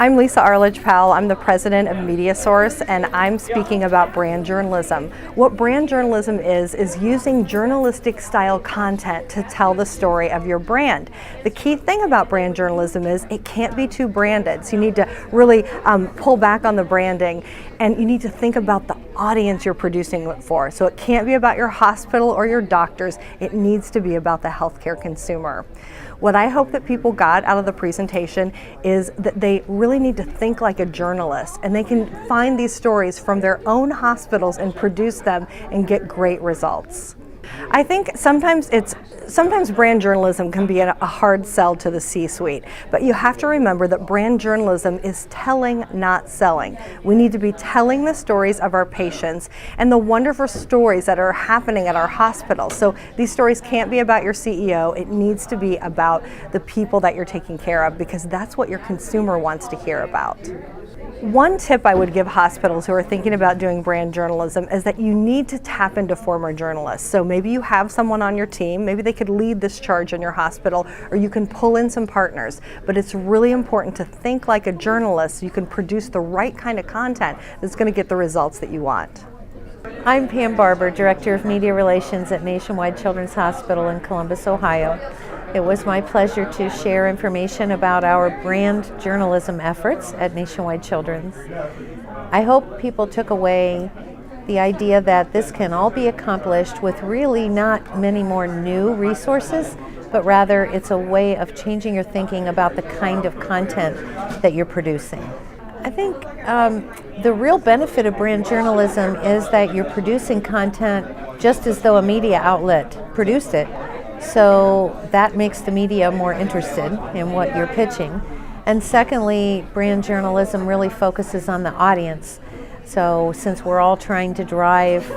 I'm Lisa Arledge-Powell. I'm the president of MediaSource, and I'm speaking about brand journalism. What brand journalism is using journalistic style content to tell the story of your brand. The key thing about brand journalism is it can't be too branded, so you need to really pull back on the branding, and you need to think about the audience you're producing it for. So it can't be about your hospital or your doctors, it needs to be about the healthcare consumer. What I hope that people got out of the presentation is that they really need to think like a journalist, and they can find these stories from their own hospitals and produce them and get great results. I think sometimes brand journalism can be a hard sell to the C-suite, but you have to remember that brand journalism is telling, not selling. We need to be telling the stories of our patients and the wonderful stories that are happening at our hospital. So these stories can't be about your CEO, it needs to be about the people that you're taking care of, because that's what your consumer wants to hear about. One tip I would give hospitals who are thinking about doing brand journalism is that you need to tap into former journalists. So maybe you have someone on your team, maybe they could lead this charge in your hospital, or you can pull in some partners. But it's really important to think like a journalist so you can produce the right kind of content that's going to get the results that you want. I'm Pam Barber, Director of Media Relations at Nationwide Children's Hospital in Columbus, Ohio. It was my pleasure to share information about our brand journalism efforts at Nationwide Children's. I hope people took away the idea that this can all be accomplished with really not many more new resources, but rather it's a way of changing your thinking about the kind of content that you're producing. I think the real benefit of brand journalism is that you're producing content just as though a media outlet produced it. So that makes the media more interested in what you're pitching. And secondly, brand journalism really focuses on the audience. So since we're all trying to drive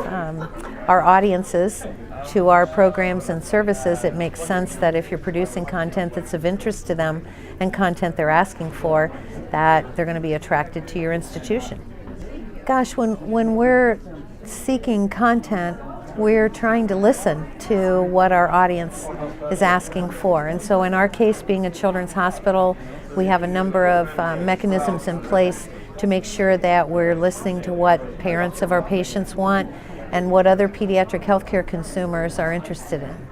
our audiences to our programs and services, it makes sense that if you're producing content that's of interest to them and content they're asking for, that they're going to be attracted to your institution. Gosh, when we're seeking content, we're trying to listen to what our audience is asking for. And so in our case, being a children's hospital, we have a number of mechanisms in place to make sure that we're listening to what parents of our patients want and what other pediatric healthcare consumers are interested in.